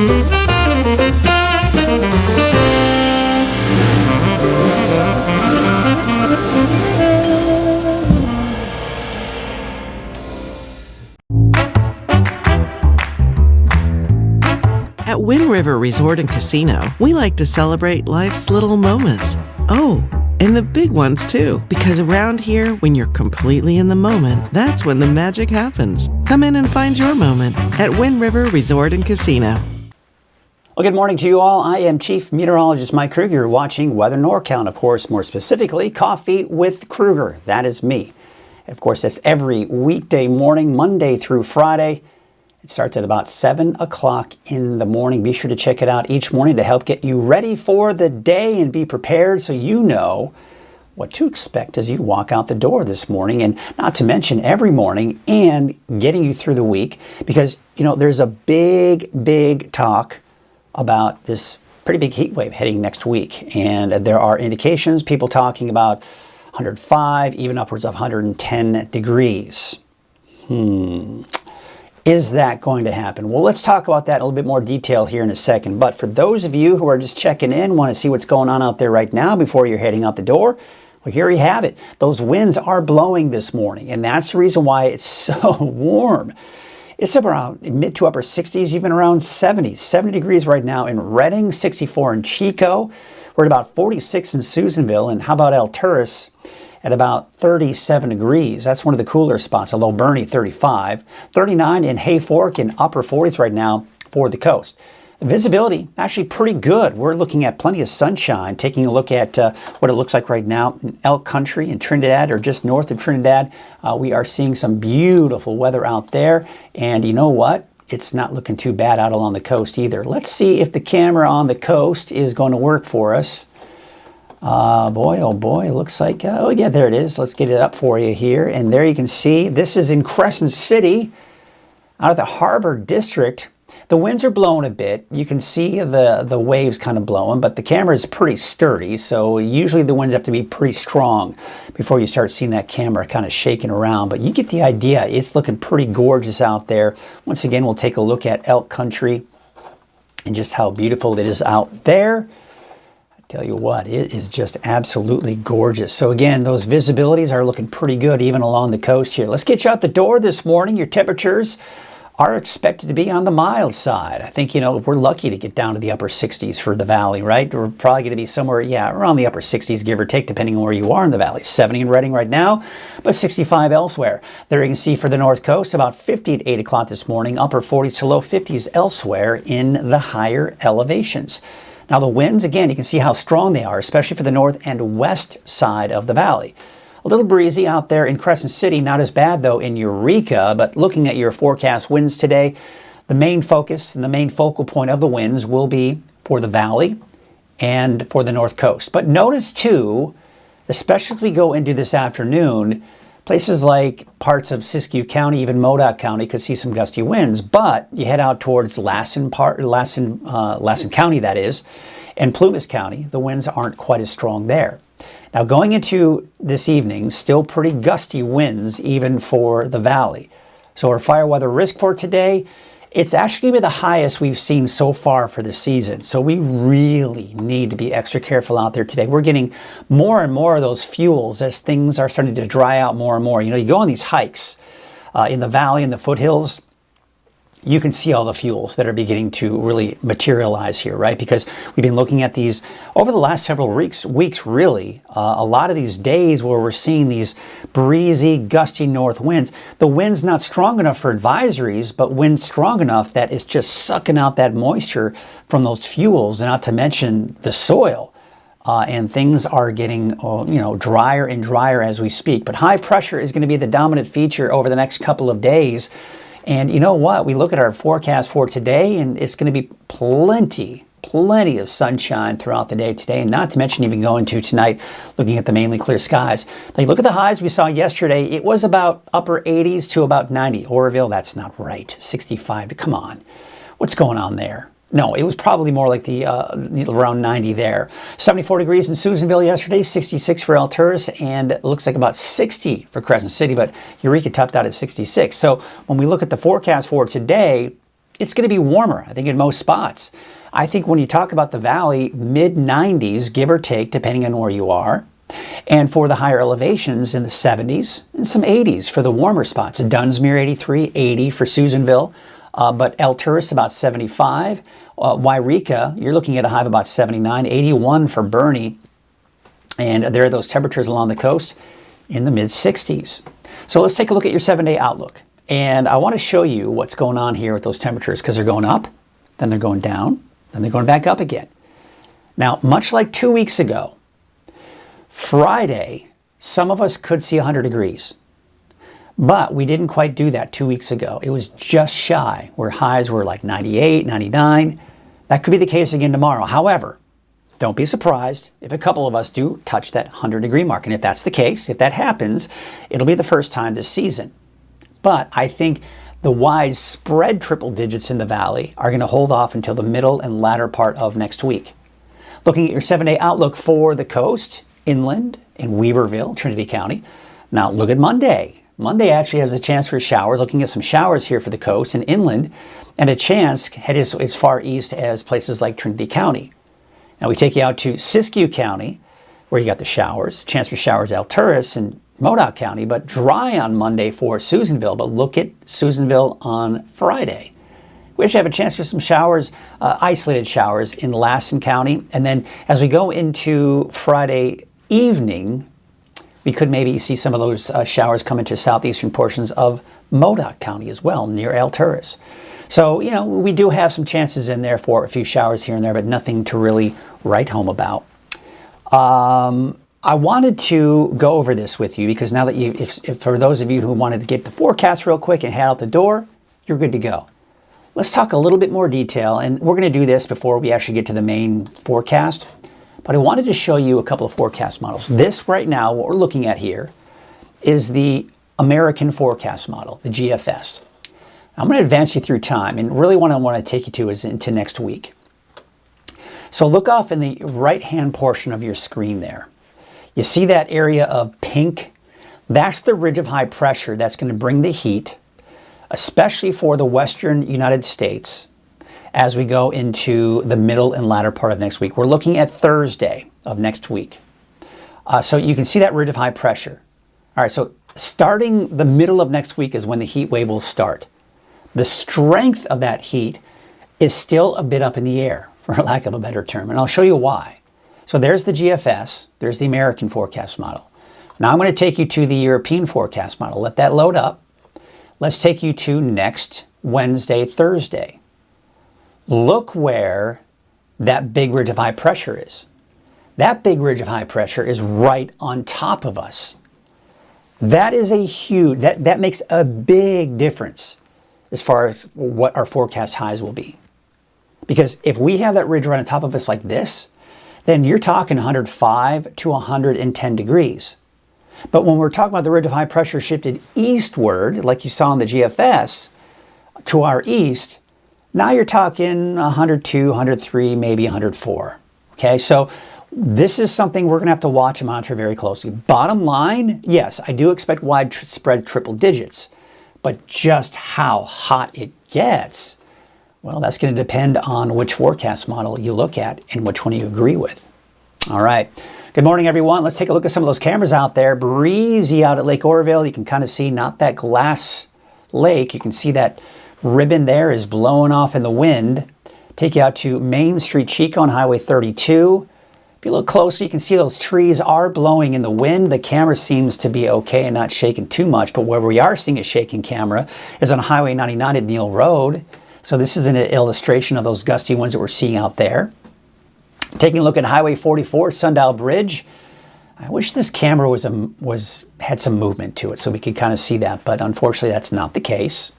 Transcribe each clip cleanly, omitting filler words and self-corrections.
At Wind River Resort and Casino, we like to celebrate life's little moments. Oh, and the big ones too. Because around here, when you're completely in the moment, that's when the magic happens. Come in and find your moment at Wind River Resort and Casino. Well, good morning to you all. I am Chief Meteorologist Mike Krueger, watching Weather NorCal, and of course, more specifically, Coffee with Krueger. That is me. Of course, that's every weekday morning, Monday through Friday. It starts at about 7 o'clock in the morning. Be sure to check it out each morning to help get you ready for the day and be prepared so you know what to expect as you walk out the door this morning, and not to mention every morning, and getting you through the week, because, you know, there's a big talk about this pretty big heat wave heading next week. And there are indications, people talking about 105, even upwards of 110 degrees. Is that going to happen? Well, let's talk about that in a little bit more detail here in a second. But for those of you who are just checking in, want to see what's going on out there right now before you're heading out the door, well, here you have it. Those winds are blowing this morning, and that's the reason why it's so warm. It's around mid to upper 60s, even around 70 degrees right now in Redding, 64 in Chico. We're at about 46 in Susanville, and how about Alturas at about 37 degrees. That's one of the cooler spots. Although Bernie, 35. 39 in Hayfork, in upper 40s right now for the coast. The visibility, actually pretty good. We're looking at plenty of sunshine. Taking a look at what it looks like right now in Elk Country in Trinidad, or just north of Trinidad. We are seeing some beautiful weather out there. And you know what? It's not looking too bad out along the coast either. Let's see if the camera on the coast is going to work for us. Boy, oh boy, it looks like, oh yeah, there it is. Let's get it up for you here. And there you can see, this is in Crescent City, out of the Harbor District. The winds are blowing a bit. You can see the waves kind of blowing, but the camera is pretty sturdy. So usually the winds have to be pretty strong before you start seeing that camera kind of shaking around. But you get the idea. It's looking pretty gorgeous out there. Once again, we'll take a look at Elk Country and just how beautiful it is out there. Tell you what, it is just absolutely gorgeous. So again, those visibilities are looking pretty good even along the coast here. Let's get you out the door this morning. Your temperatures are expected to be on the mild side. I think, you know, if we're lucky to get down to the upper 60s for the valley, right? We're probably going to be somewhere, yeah, around the upper 60s, give or take, depending on where you are in the valley. 70 in Redding right now, but 65 elsewhere. There you can see for the north coast, about 50 at 8 o'clock this morning, upper 40s to low 50s elsewhere in the higher elevations. Now the winds, again, you can see how strong they are, especially for the north and west side of the valley. A little breezy out there in Crescent City, not as bad though in Eureka, but looking at your forecast winds today, the main focus and the main focal point of the winds will be for the valley and for the north coast. But notice too, especially as we go into this afternoon, places like parts of Siskiyou County, even Modoc County, could see some gusty winds. But you head out towards Lassen County, that is, and Plumas County, the winds aren't quite as strong there. Now going into this evening, still pretty gusty winds even for the valley. So our fire weather risk for today, it's actually the highest we've seen so far for the season. So we really need to be extra careful out there today. We're getting more and more of those fuels as things are starting to dry out more and more. You know, you go on these hikes in the valley and the foothills, you can see all the fuels that are beginning to really materialize here, right? Because we've been looking at these over the last several weeks really. A lot of these days where we're seeing these breezy, gusty north winds. The wind's not strong enough for advisories, but wind strong enough that it's just sucking out that moisture from those fuels, and not to mention the soil. And things are getting, drier and drier as we speak. But high pressure is going to be the dominant feature over the next couple of days. And you know what? We look at our forecast for today, and it's going to be plenty of sunshine throughout the day today, and not to mention even going to tonight, looking at the mainly clear skies. Now, you look at the highs we saw yesterday. It was about upper 80s to about 90. Oroville, that's not right. 65. Come on. What's going on there? No, it was probably more like the around 90 there. 74 degrees in Susanville yesterday, 66 for Alturas, and it looks like about 60 for Crescent City, but Eureka topped out at 66. So when we look at the forecast for today, it's going to be warmer, I think, in most spots. I think when you talk about the valley, mid-90s, give or take, depending on where you are. And for the higher elevations, in the 70s and some 80s for the warmer spots. Dunsmuir, 83, 80 for Susanville. But El Turris, about 75. Wairika, you're looking at a high of about 79. 81 for Bernie. And there are those temperatures along the coast in the mid-60s. So let's take a look at your 7-day outlook. And I want to show you what's going on here with those temperatures, because they're going up, then they're going down, then they're going back up again. Now, much like 2 weeks ago, Friday, some of us could see 100 degrees. But we didn't quite do that 2 weeks ago. It was just shy, where highs were like 98, 99. That could be the case again tomorrow. However, don't be surprised if a couple of us do touch that 100-degree mark. And if that's the case, if that happens, it'll be the first time this season. But I think the widespread triple digits in the valley are going to hold off until the middle and latter part of next week. Looking at your 7-day outlook for the coast, inland, in Weaverville, Trinity County. Now look at Monday. Monday actually has a chance for showers. Looking at some showers here for the coast and inland, and a chance head as far east as places like Trinity County. Now we take you out to Siskiyou County, where you got the showers, chance for showers El Turris and Modoc County, but dry on Monday for Susanville. But look at Susanville on Friday. We actually have a chance for some showers, isolated showers in Lassen County. And then as we go into Friday evening, we could maybe see some of those showers come into southeastern portions of Modoc County as well, near El Turris. So, we do have some chances in there for a few showers here and there, but nothing to really write home about. I wanted to go over this with you because now that if for those of you who wanted to get the forecast real quick and head out the door, you're good to go. Let's talk a little bit more detail, and we're going to do this before we actually get to the main forecast. But I wanted to show you a couple of forecast models. This right now, what we're looking at here, is the American forecast model, the GFS. I'm going to advance you through time, and really what I want to take you to is into next week. So look off in the right-hand portion of your screen there. You see that area of pink? That's the ridge of high pressure that's going to bring the heat, especially for the western United States, as we go into the middle and latter part of next week. We're looking at Thursday of next week. So you can see that ridge of high pressure. All right, so starting the middle of next week is when the heat wave will start. The strength of that heat is still a bit up in the air, for lack of a better term, and I'll show you why. So there's the GFS, there's the American forecast model. Now I'm going to take you to the European forecast model. Let that load up. Let's take you to next Wednesday, Thursday. Look where that big ridge of high pressure is. That big ridge of high pressure is right on top of us. That is a huge, that makes a big difference as far as what our forecast highs will be. Because if we have that ridge right on top of us like this, then you're talking 105 to 110 degrees. But when we're talking about the ridge of high pressure shifted eastward, like you saw in the GFS, to our east, now you're talking 102, 103, maybe 104. Okay, so this is something we're going to have to watch and monitor very closely. Bottom line, yes, I do expect widespread triple digits, but just how hot it gets, well, that's going to depend on which forecast model you look at and which one you agree with. All right. Good morning, everyone. Let's take a look at some of those cameras out there. Breezy out at Lake Oroville. You can kind of see not that glass lake. You can see that ribbon there is blowing off in the wind. Take you out to Main Street, Chico on Highway 32. If you look closely, you can see those trees are blowing in the wind. The camera seems to be okay and not shaking too much, but where we are seeing a shaking camera is on Highway 99 at Neal Road. So this is an illustration of those gusty winds that we're seeing out there. Taking a look at Highway 44, Sundial Bridge. I wish this camera had some movement to it so we could kind of see that, but unfortunately that's not the case.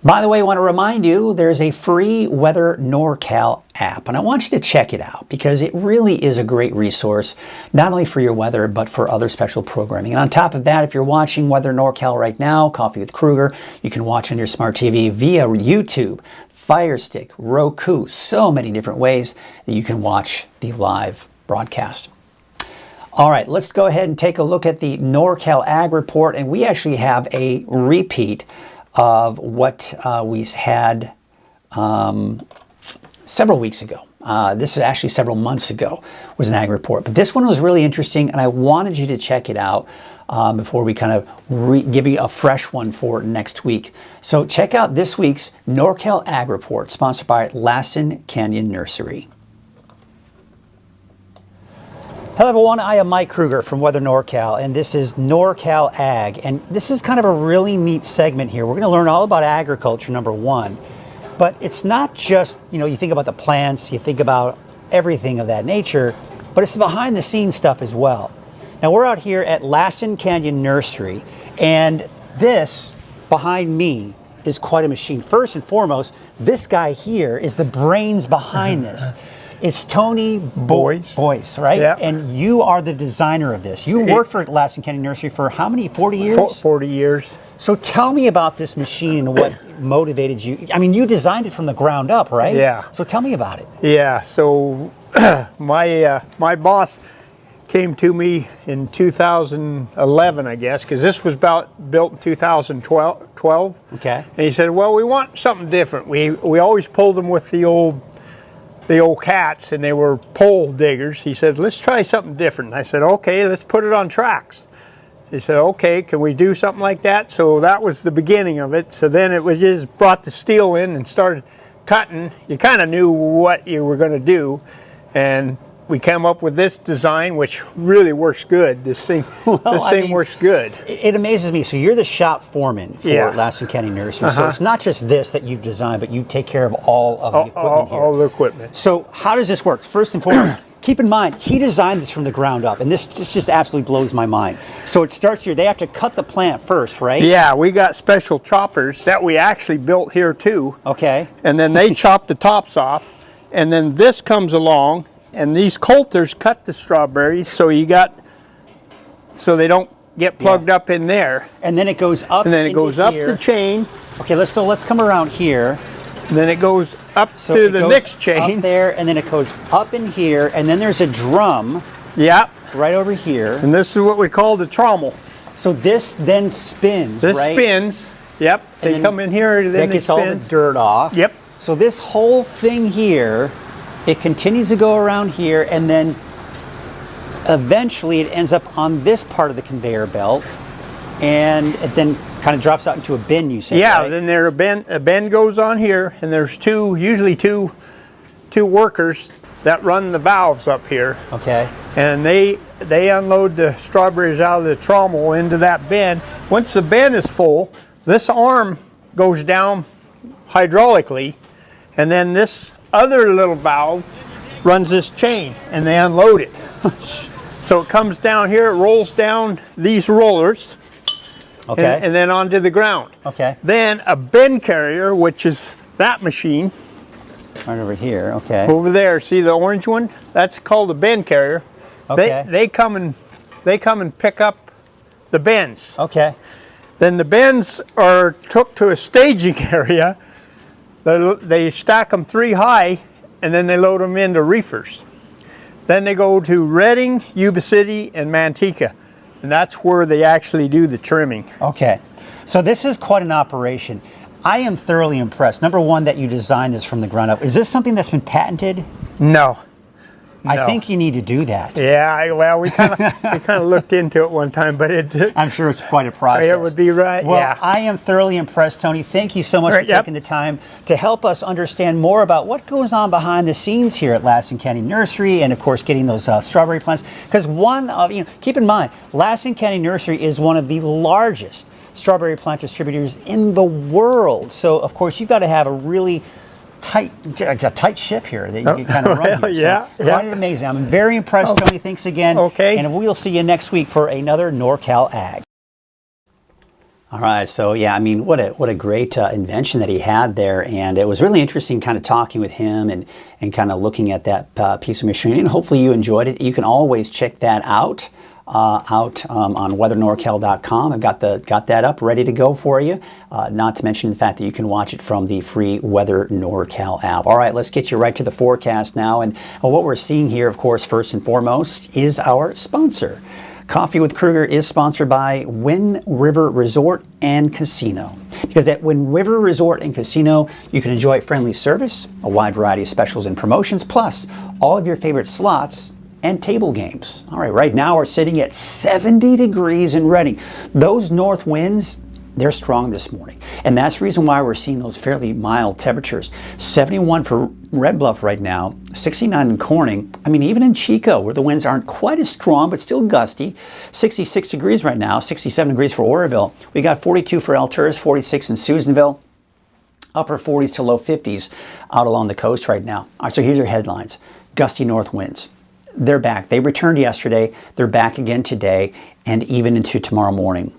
By the way, I want to remind you there's a free Weather NorCal app, and I want you to check it out because it really is a great resource, not only for your weather, but for other special programming. And on top of that, if you're watching Weather NorCal right now, Coffee with Krueger, you can watch on your smart TV via YouTube, Fire Stick, Roku, so many different ways that you can watch the live broadcast. All right, let's go ahead and take a look at the NorCal Ag Report, and we actually have a repeat of what we had several weeks ago. This is actually several months ago, was an ag report. But this one was really interesting, and I wanted you to check it out before we kind of give you a fresh one for next week. So check out this week's NorCal Ag Report, sponsored by Lassen Canyon Nursery. Hello everyone, I am Mike Krueger from Weather NorCal, and this is NorCal Ag. And this is kind of a really neat segment here. We're going to learn all about agriculture, number one. But it's not just, you think about the plants, you think about everything of that nature, but it's the behind the scenes stuff as well. Now we're out here at Lassen Canyon Nursery, and this behind me is quite a machine. First and foremost, this guy here is the brains behind this. It's Tony Boyce, right? Yeah. And you are the designer of this. You worked for Lassen Canyon Nursery for how many, 40 years? 40 years. So tell me about this machine and what motivated you. I mean, you designed it from the ground up, right? Yeah. So tell me about it. Yeah, so my boss came to me in 2011, I guess, because this was built in 2012. Okay. And he said, well, we want something different. We always pulled them with the old cats, and they were pole diggers. He said, let's try something different. And I said, okay, let's put it on tracks. He said, okay, can we do something like that? So that was the beginning of it. So then it was just brought the steel in and started cutting. You kind of knew what you were going to do. And we came up with this design, which really works good. This thing works good. It amazes me. So you're the shop foreman for Lassen Canyon Nursery. So it's not just this that you've designed, but you take care of all of the equipment here. All the equipment. So how does this work? First and foremost, keep in mind, he designed this from the ground up, and this just absolutely blows my mind. So it starts here. They have to cut the plant first, right? Yeah, we got special choppers that we actually built here too. Okay. And then they chop the tops off, and then this comes along, and these coulters cut the strawberries so they don't get plugged up in there. And then it goes up. And then it goes up the chain. Okay, let's come around here. And then it goes up to the next chain. Up there, and then it goes up in here, and then there's a drum. Yeah. Right over here. And this is what we call the trommel. So this then spins, this right? spins. Yep. They come in here, then that gets all the dirt off. Yep. So this whole thing here, it continues to go around here, and then eventually it ends up on this part of the conveyor belt, and it then kind of drops out into a bin, you say, yeah, right? Then a bin goes on here, and there's usually two workers that run the valves up here. Okay. And they unload the strawberries out of the trommel into that bin. Once the bin is full, this arm goes down hydraulically, and then this other little valve runs this chain, and they unload it. So it comes down here, it rolls down these rollers, okay, and then onto the ground. Okay. Then a bin carrier, which is that machine. Right over here, okay. Over there, see the orange one? That's called a bin carrier. Okay. They come and pick up the bins. Okay. Then the bins are took to a staging area. They stack them 3 high, and then they load them into reefers. Then they go to Redding, Yuba City, and Manteca, and that's where they actually do the trimming. Okay. So this is quite an operation. I am thoroughly impressed. Number one, that you designed this from the ground up. Is this something that's been patented? No. I think you need to do that. Yeah, well, we kind of looked into it one time, but I'm sure it's quite a process. It would be right. Well, yeah. I am thoroughly impressed, Tony. Thank you so much for taking the time to help us understand more about what goes on behind the scenes here at Lassen Canyon Nursery, and of course, getting those strawberry plants. Because keep in mind, Lassen Canyon Nursery is one of the largest strawberry plant distributors in the world. So, of course, you've got to have a really tight ship here that you can kind of run here. So, quite amazing. I'm very impressed, Tony. Thanks again. Okay. And we'll see you next week for another NorCal Ag. All right, so yeah, I mean, what a great invention that he had there, and it was really interesting kind of talking with him and kind of looking at that piece of machinery, and hopefully you enjoyed it. You can always check that out on weathernorcal.com. I've got that up ready to go for you, not to mention the fact that you can watch it from the free Weather NorCal app. All right, let's get you right to the forecast now, and what we're seeing here, of course, first and foremost, is our sponsor. Coffee with Krueger is sponsored by Wind River Resort and Casino. Because at Wind River Resort and Casino, you can enjoy friendly service, a wide variety of specials and promotions, plus all of your favorite slots and table games. All right now we're sitting at 70 degrees in Redding. Those north winds, they're strong this morning. And that's the reason why we're seeing those fairly mild temperatures. 71 for Red Bluff right now, 69 in Corning. I mean, even in Chico, where the winds aren't quite as strong, but still gusty, 66 degrees right now, 67 degrees for Oroville. We got 42 for Alturas, 46 in Susanville, upper 40s to low 50s out along the coast right now. All right, so here's your headlines. Gusty north winds. They're back. They returned yesterday. They're back again today and even into tomorrow morning.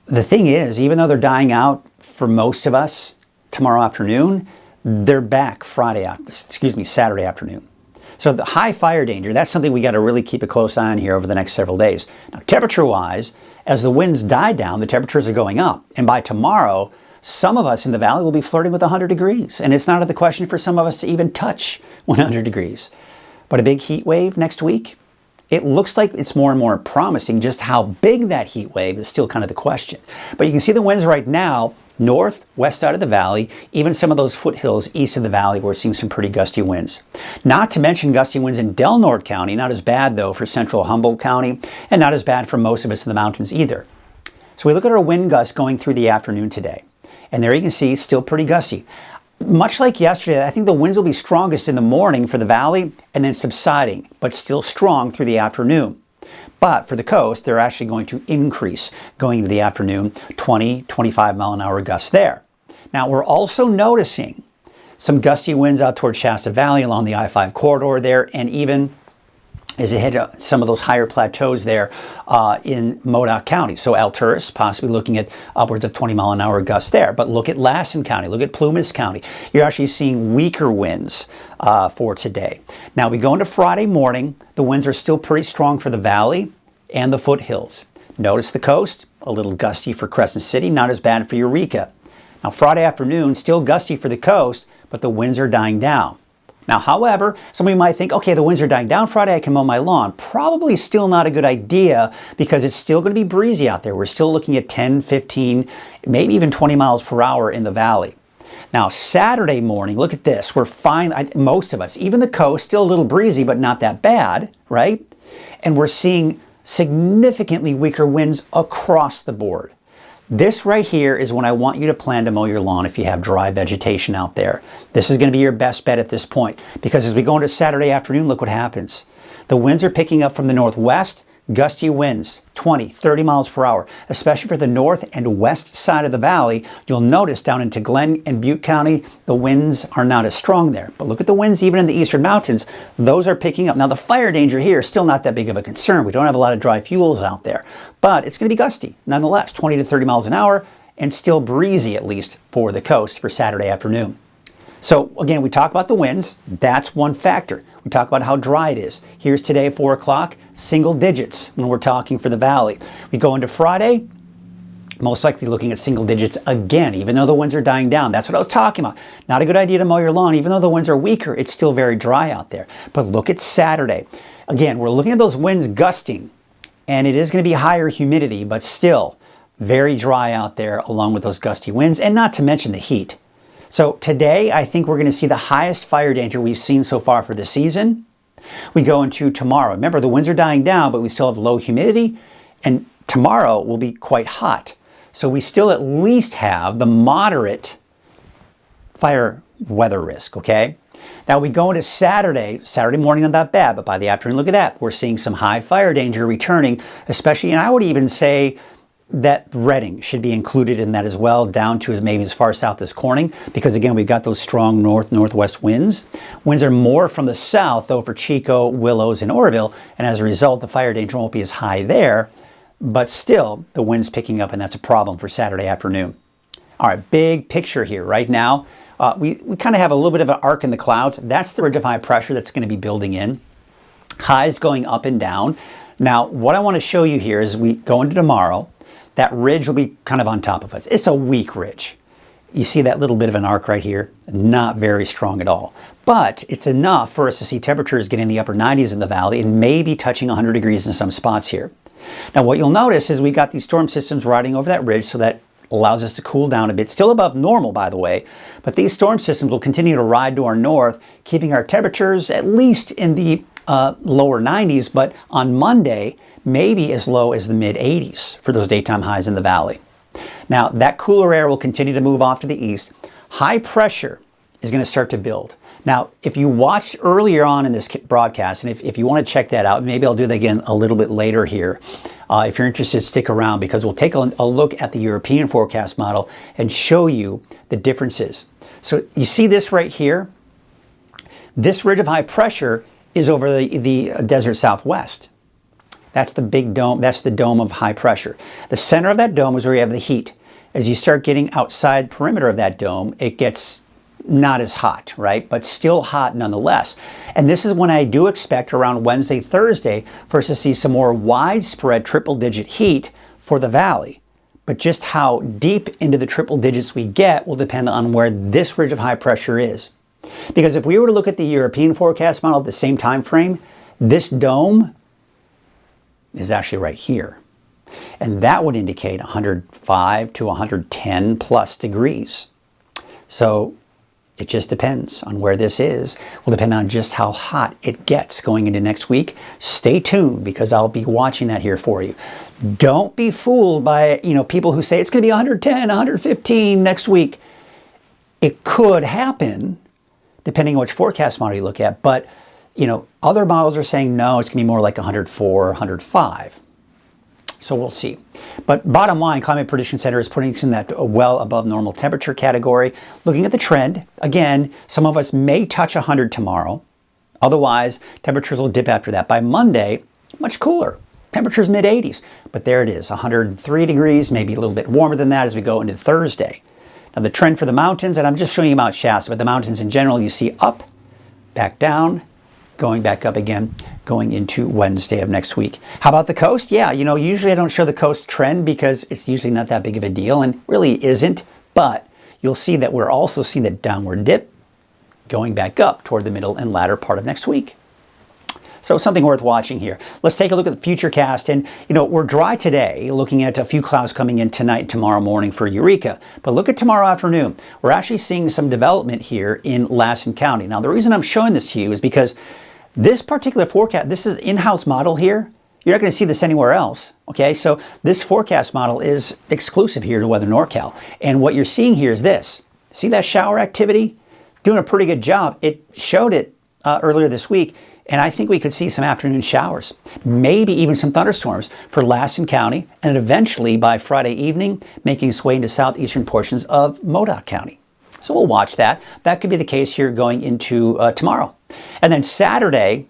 The thing is, even though they're dying out for most of us tomorrow afternoon, they're back Saturday afternoon. So the high fire danger, that's something we got to really keep a close eye on here over the next several days. Now, temperature-wise, as the winds die down, the temperatures are going up. And by tomorrow, some of us in the valley will be flirting with 100 degrees. And it's not out of the question for some of us to even touch 100 degrees. But a big heat wave next week, it looks like it's more and more promising. Just how big that heat wave is still kind of the question. But you can see the winds right now, north, west side of the valley, even some of those foothills east of the valley, we're seeing some pretty gusty winds. Not to mention gusty winds in Del Norte County, not as bad though for central Humboldt County, and not as bad for most of us in the mountains either. So we look at our wind gusts going through the afternoon today. And there you can see, still pretty gusty. Much like yesterday, I think the winds will be strongest in the morning for the valley and then subsiding, but still strong through the afternoon. But for the coast, they're actually going to increase going into the afternoon, 20, 25 mile an hour gusts there. Now, we're also noticing some gusty winds out towards Shasta Valley along the I-5 corridor there, and even as it hit some of those higher plateaus there in Modoc County. So Alturas, possibly looking at upwards of 20 mile an hour gusts there. But look at Lassen County, look at Plumas County. You're actually seeing weaker winds for today. Now we go into Friday morning, the winds are still pretty strong for the valley and the foothills. Notice the coast, a little gusty for Crescent City, not as bad for Eureka. Now Friday afternoon, still gusty for the coast, but the winds are dying down. Now, however, somebody might think, okay, the winds are dying down Friday, I can mow my lawn. Probably still not a good idea because it's still going to be breezy out there. We're still looking at 10, 15, maybe even 20 miles per hour in the valley. Now, Saturday morning, look at this. We're fine, most of us, even the coast, still a little breezy, but not that bad, right? And we're seeing significantly weaker winds across the board. This right here is when I want you to plan to mow your lawn if you have dry vegetation out there. This is going to be your best bet at this point because as we go into Saturday afternoon, look what happens. The winds are picking up from the northwest, gusty winds, 20, 30 miles per hour, especially for the north and west side of the valley. You'll notice down into Glenn and Butte County, the winds are not as strong there. But look at the winds even in the eastern mountains. Those are picking up. Now, the fire danger here is still not that big of a concern. We don't have a lot of dry fuels out there. But it's going to be gusty, nonetheless, 20 to 30 miles an hour, and still breezy, at least, for the coast for Saturday afternoon. So, again, we talk about the winds. That's one factor. We talk about how dry it is. Here's today, 4 o'clock, single digits when we're talking for the valley. We go into Friday, most likely looking at single digits again, even though the winds are dying down. That's what I was talking about. Not a good idea to mow your lawn. Even though the winds are weaker, it's still very dry out there. But look at Saturday. Again, we're looking at those winds gusting, and it is going to be higher humidity, but still very dry out there along with those gusty winds, and not to mention the heat. So today, I think we're going to see the highest fire danger we've seen so far for the season. We go into tomorrow. Remember, the winds are dying down, but we still have low humidity, and tomorrow will be quite hot. So we still at least have the moderate fire weather risk, okay? Now we go into Saturday morning, not that bad, but by the afternoon, look at that. We're seeing some high fire danger returning, especially, and I would even say that Redding should be included in that as well, down to maybe as far south as Corning, because again, we've got those strong north-northwest winds. Winds are more from the south, though, for Chico, Willows, and Oroville, and as a result, the fire danger won't be as high there, but still, the wind's picking up, and that's a problem for Saturday afternoon. All right, big picture here. Right now, we kind of have a little bit of an arc in the clouds. That's the ridge of high pressure that's going to be building in. Highs going up and down. Now, what I want to show you here is we go into tomorrow, that ridge will be kind of on top of us. It's a weak ridge. You see that little bit of an arc right here? Not very strong at all. But it's enough for us to see temperatures getting in the upper 90s in the valley and maybe touching 100 degrees in some spots here. Now what you'll notice is we got these storm systems riding over that ridge, so that allows us to cool down a bit. Still above normal, by the way, but these storm systems will continue to ride to our north, keeping our temperatures at least in the lower 90s, but on Monday, maybe as low as the mid 80s for those daytime highs in the valley. Now, that cooler air will continue to move off to the east. High pressure is going to start to build. Now, if you watched earlier on in this broadcast, and if you want to check that out, maybe I'll do that again a little bit later here. If you're interested, stick around, because we'll take a look at the European forecast model and show you the differences. So you see this right here? This ridge of high pressure is over the desert southwest. That's the big dome. That's the dome of high pressure. The center of that dome is where you have the heat. As you start getting outside perimeter of that dome, it gets not as hot, right? But still hot nonetheless. And this is when I do expect around Wednesday, Thursday for us to see some more widespread triple-digit heat for the valley. But just how deep into the triple digits we get will depend on where this ridge of high pressure is. Because if we were to look at the European forecast model at the same time frame, this dome is actually right here. And that would indicate 105 to 110 plus degrees. So it just depends on where this is. Will depend on just how hot it gets going into next week. Stay tuned, because I'll be watching that here for you. Don't be fooled by people who say it's going to be 110, 115 next week. It could happen, depending on which forecast model you look at. But other models are saying no, it's going to be more like 104, 105. So we'll see. But bottom line, Climate Prediction Center is putting us in that well above normal temperature category. Looking at the trend, again, some of us may touch 100 tomorrow. Otherwise, temperatures will dip after that. By Monday, much cooler. Temperatures mid 80s. But there it is, 103 degrees, maybe a little bit warmer than that as we go into Thursday. Now the trend for the mountains, and I'm just showing you Mount Shasta, but the mountains in general, you see up, back down, going back up again, going into Wednesday of next week. How about the coast? Yeah, usually I don't show the coast trend because it's usually not that big of a deal, and really isn't, but you'll see that we're also seeing that downward dip going back up toward the middle and latter part of next week. So something worth watching here. Let's take a look at the futurecast. And, we're dry today, looking at a few clouds coming in tonight and tomorrow morning for Eureka. But look at tomorrow afternoon. We're actually seeing some development here in Lassen County. Now, the reason I'm showing this to you is because this particular forecast, this is in-house model here. You're not going to see this anywhere else. Okay, so this forecast model is exclusive here to Weather NorCal. And what you're seeing here is this. See that shower activity? Doing a pretty good job. It showed it earlier this week. And I think we could see some afternoon showers, maybe even some thunderstorms for Lassen County, and eventually by Friday evening, making its way into southeastern portions of Modoc County. So we'll watch that. That could be the case here going into tomorrow. And then Saturday,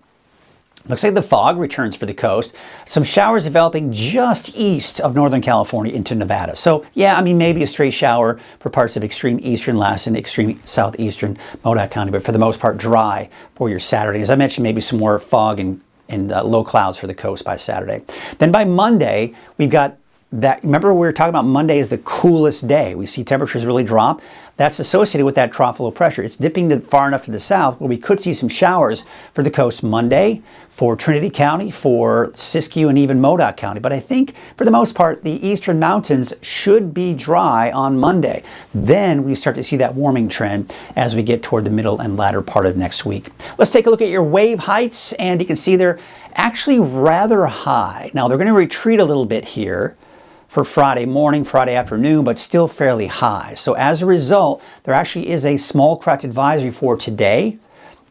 looks like the fog returns for the coast. Some showers developing just east of Northern California into Nevada. So yeah, maybe a stray shower for parts of extreme eastern Lassen, extreme southeastern Modoc County, but for the most part dry for your Saturday. As I mentioned, maybe some more fog and low clouds for the coast by Saturday. Then by Monday, we've got that. Remember we were talking about Monday is the coolest day. We see temperatures really drop. That's associated with that trough low pressure. It's dipping far enough to the south where we could see some showers for the coast Monday, for Trinity County, for Siskiyou, and even Modoc County. But I think for the most part, the eastern mountains should be dry on Monday. Then we start to see that warming trend as we get toward the middle and latter part of next week. Let's take a look at your wave heights, and you can see they're actually rather high. Now they're going to retreat a little bit here for Friday morning, Friday afternoon, but still fairly high. So as a result, there actually is a small craft advisory for today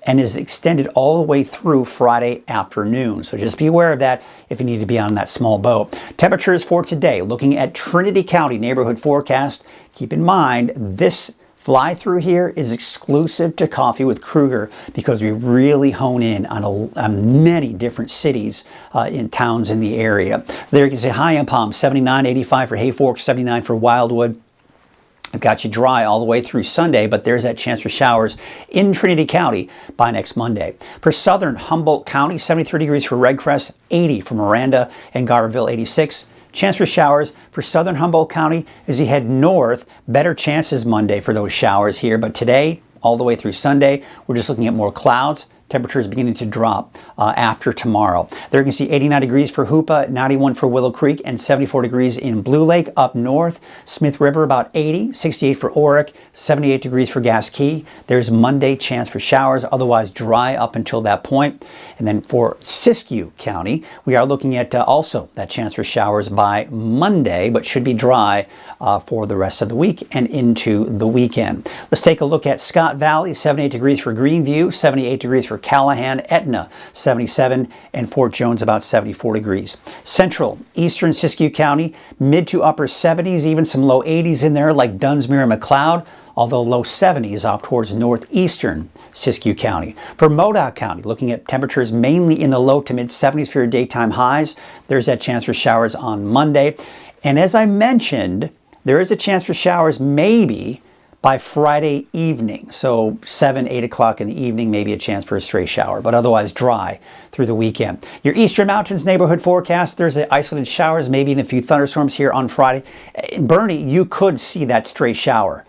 and is extended all the way through Friday afternoon. So just be aware of that if you need to be on that small boat. Temperatures for today, looking at Trinity County neighborhood forecast. Keep in mind, this fly through here is exclusive to Coffee with Krueger because we really hone in on many different cities in towns in the area. There you can say high in Palm, 79, 85 for Hayfork, 79 for Wildwood. I've got you dry all the way through Sunday, but there's that chance for showers in Trinity County by next Monday. For southern Humboldt County, 73 degrees for Red Crest, 80 for Miranda and Garberville, 86. Chance for showers for southern Humboldt County as you head north. Better chances Monday for those showers here, but today, all the way through Sunday, we're just looking at more clouds. temperatures beginning to drop after tomorrow. There you can see 89 degrees for Hoopa, 91 for Willow Creek, and 74 degrees in Blue Lake. Up north, Smith River about 80, 68 for Orick, 78 degrees for Gas Key. There's Monday chance for showers, otherwise dry up until that point. And then for Siskiyou County, we are looking at also that chance for showers by Monday, but should be dry for the rest of the week and into the weekend. Let's take a look at Scott Valley, 78 degrees for Greenview, 78 degrees for Callahan, Etna 77, and Fort Jones about 74 degrees. Central, eastern Siskiyou County, mid to upper 70s, even some low 80s in there like Dunsmuir and McLeod, although low 70s off towards northeastern Siskiyou County. For Modoc County, looking at temperatures mainly in the low to mid 70s for your daytime highs, there's that chance for showers on Monday. And as I mentioned, there is a chance for showers maybe by Friday evening. So 7, 8 o'clock in the evening, maybe a chance for a stray shower, but otherwise dry through the weekend. Your Eastern Mountains neighborhood forecast, there's isolated showers, maybe in a few thunderstorms here on Friday. In Bernie, you could see that stray shower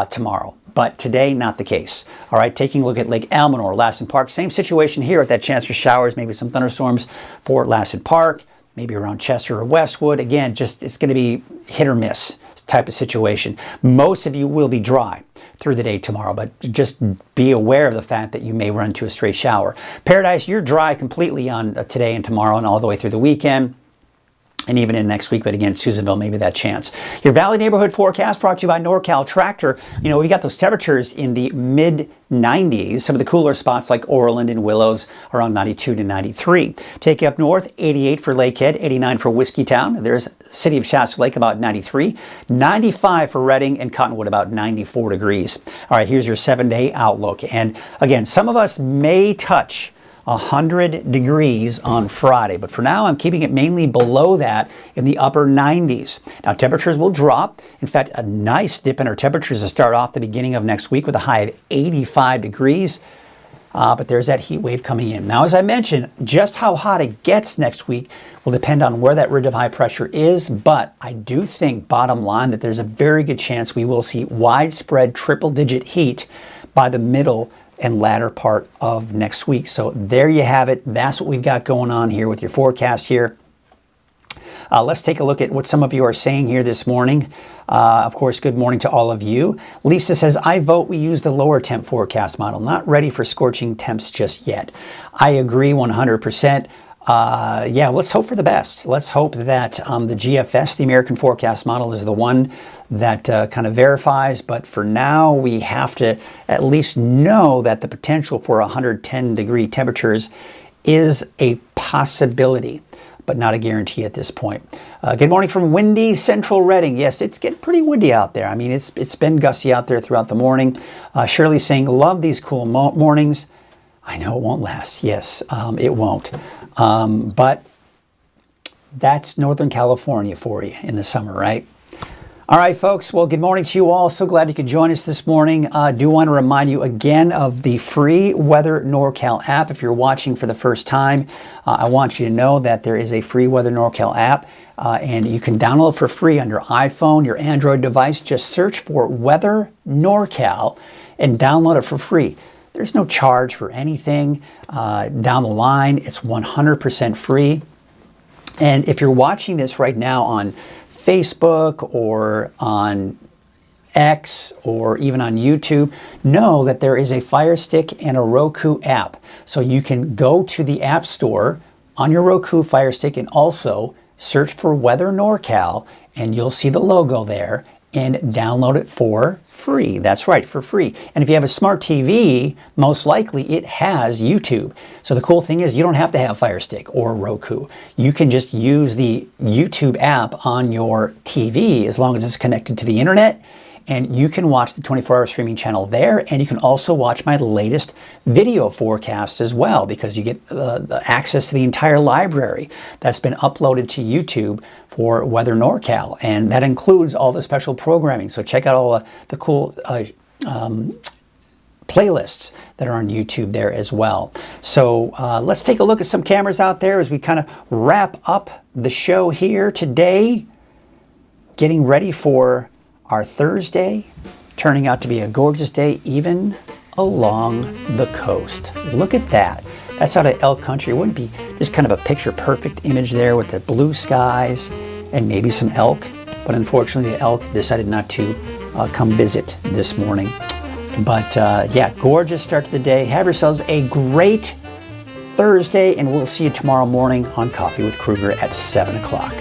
tomorrow, but today not the case. All right, taking a look at Lake Almanor, Lassen Park, same situation here with that chance for showers, maybe some thunderstorms for Lassen Park, maybe around Chester or Westwood. Again, just it's going to be hit or miss type of situation. Most of you will be dry through the day tomorrow, but just be aware of the fact that you may run into a stray shower. Paradise, you're dry completely on today and tomorrow and all the way through the weekend. And even in next week, but again, Susanville, maybe that chance. Your Valley Neighborhood Forecast brought to you by NorCal Tractor. You know, we got those temperatures in the mid-90s. Some of the cooler spots like Orland and Willows around 92 to 93. Take you up north, 88 for Lakehead, 89 for Whiskeytown. There's City of Shasta Lake, about 93. 95 for Redding and Cottonwood, about 94 degrees. All right, here's your 7-day outlook. And again, some of us may touch 100 degrees on Friday, but for now I'm keeping it mainly below that in the upper 90s. Now temperatures will drop. In fact, a nice dip in our temperatures to start off the beginning of next week with a high of 85 degrees. But there's that heat wave coming in. Now, as I mentioned, just how hot it gets next week will depend on where that ridge of high pressure is, but I do think, bottom line, that there's a very good chance we will see widespread triple-digit heat by the middle and latter part of next week. So there you have it. That's what we've got going on here with your forecast here. Let's take a look at what some of you are saying here this morning. Of course, good morning to all of you. Lisa says, I vote we use the lower temp forecast model. Not ready for scorching temps just yet. I agree 100%. Yeah, let's hope for the best. Let's hope that the GFS, the American Forecast Model, is the one that kind of verifies. But for now, we have to at least know that the potential for 110 degree temperatures is a possibility, but not a guarantee at this point. Good morning from windy Central Redding. Yes, it's getting pretty windy out there. I mean, it's been gusty out there throughout the morning. Shirley saying, love these cool mornings. I know it won't last. Yes, it won't. But that's Northern California for you in the summer, right? All right, folks. Well, good morning to you all. So glad you could join us this morning. Do want to remind you again of the free Weather NorCal app. If you're watching for the first time, I want you to know that there is a free Weather NorCal app, and you can download it for free on your iPhone, your Android device. Just search for Weather NorCal and download it for free. There's no charge for anything down the line. It's 100% free. And if you're watching this right now on Facebook or on X or even on YouTube, know that there is a Fire Stick and a Roku app. So you can go to the App Store on your Roku Fire Stick and also search for Weather NorCal, and you'll see the logo there, and download it for free. That's right, for free. And if you have a smart TV, most likely it has YouTube. So the cool thing is you don't have to have Fire Stick or Roku. You can just use the YouTube app on your TV as long as it's connected to the internet, and you can watch the 24-hour streaming channel there, and you can also watch my latest video forecasts as well, because you get the access to the entire library that's been uploaded to YouTube for Weather NorCal, and that includes all the special programming. So check out all the cool playlists that are on YouTube there as well. So let's take a look at some cameras out there as we kind of wrap up the show here today, getting ready for our Thursday, turning out to be a gorgeous day even along the coast. Look at that. That's out of elk country. It wouldn't be just kind of a picture perfect image there with the blue skies and maybe some elk, but unfortunately the elk decided not to come visit this morning. But yeah, gorgeous start to the day. Have yourselves a great Thursday, and we'll see you tomorrow morning on Coffee with Krueger at 7 o'clock.